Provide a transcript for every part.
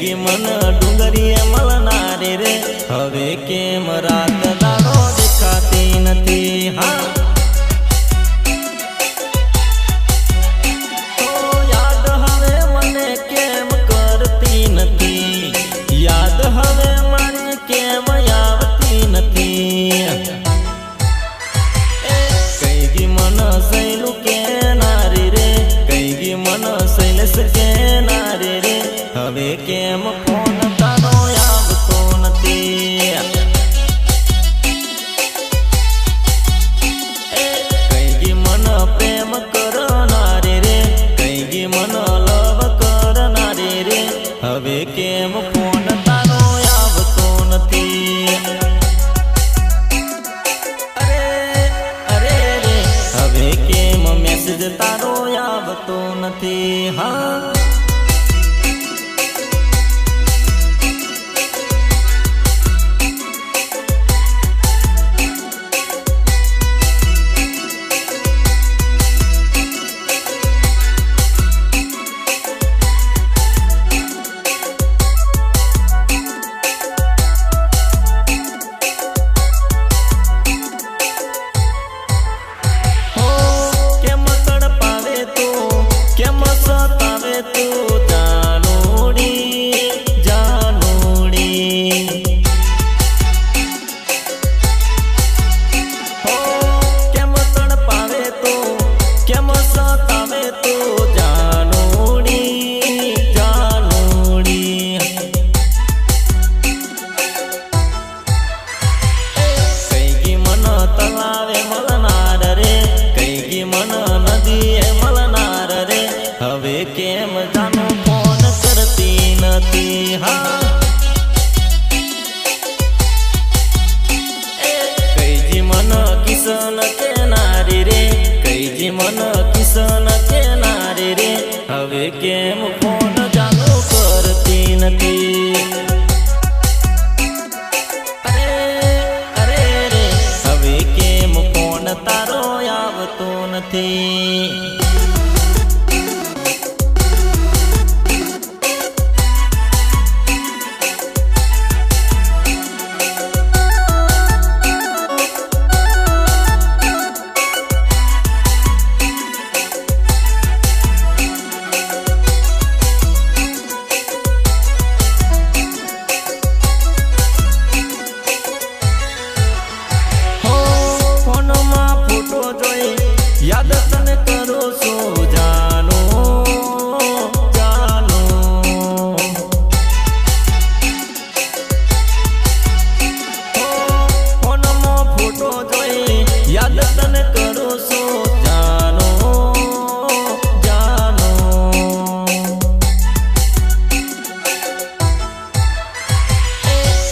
કઈગી મન ડુંગરીએ મળનારી રે હવે કેમ રાત દાડો દેખાતી નથી હા તો યાદ હવે મને કેમ કરતી નથી યાદ હવે મને કેમ આવતી નથી કઈગી મન સૈલું કે નારી રે કઈગી મન સૈલેશ કે નારી રે હવે કેમ ફોન તારો આવતો નથી કઈગી મન પ્રેમ કરનારી રે કઈગી મન લવ કરનારી રે હવે કેમ ફોન તારો આવતો નથી અરે રે હવે કેમ મેસેજ તારો આવતો નથી હા કેમ જાનો ફોન કરતી નથી હા કઈજી મન કિશન કે નારી રે કઈજી મન કિશન કે નારી રે હવે કેમ ફોન જાનો કરતી નથી અરે રે હવે કેમ ફોન તારો આવતો નથી યાદ તને કરો છો જાનો જાનો ફોનમાં ફોટો જોઈ યાદ તને કરો છો જાનો જાનો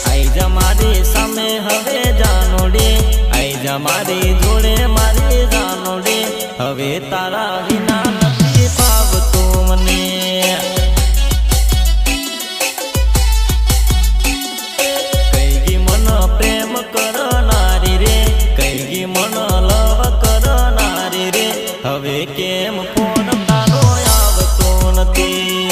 આઈ જા મારી સામે હવે જાનો રે આઈ જા મારી જોડે મારી જાનો રે હવે તારા વિના નથી ભાવતું મને કઈગી મન પ્રેમ કરનારી રે કઈગી મન લવ કરનારી રે હવે કેમ ફોન તારો આવતો નથી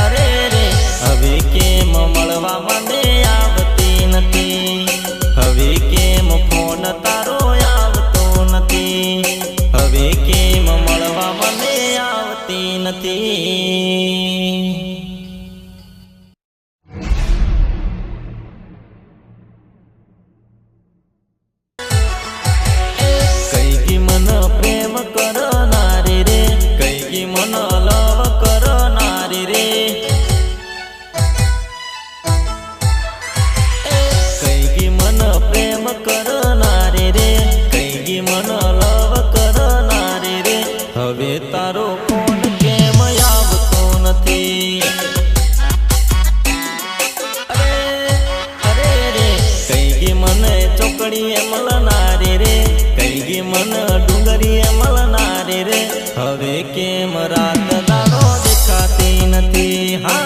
અરે રે હવે કેમ મળવા મને આવતી નથી હવે કેમ ફોન તારો આવતો નથી હવે કેમ મળવા મને આવતી નથી કઈગી મન પ્રેમ કરનારી રે કઈગી મન લવ કરનારી રે કઈગી મન પ્રેમ કરનારી રે કઈગી મન લવ કરનારી રે હવે તારો ફોન કેમ આવતો નથી અરે રે કઈગી મને ચોકડીએ મળનારી રે કઈગી મન ડુંગરીએ મળનારી રે હવે કેમ રાત દાડો દેખાતી નથી હા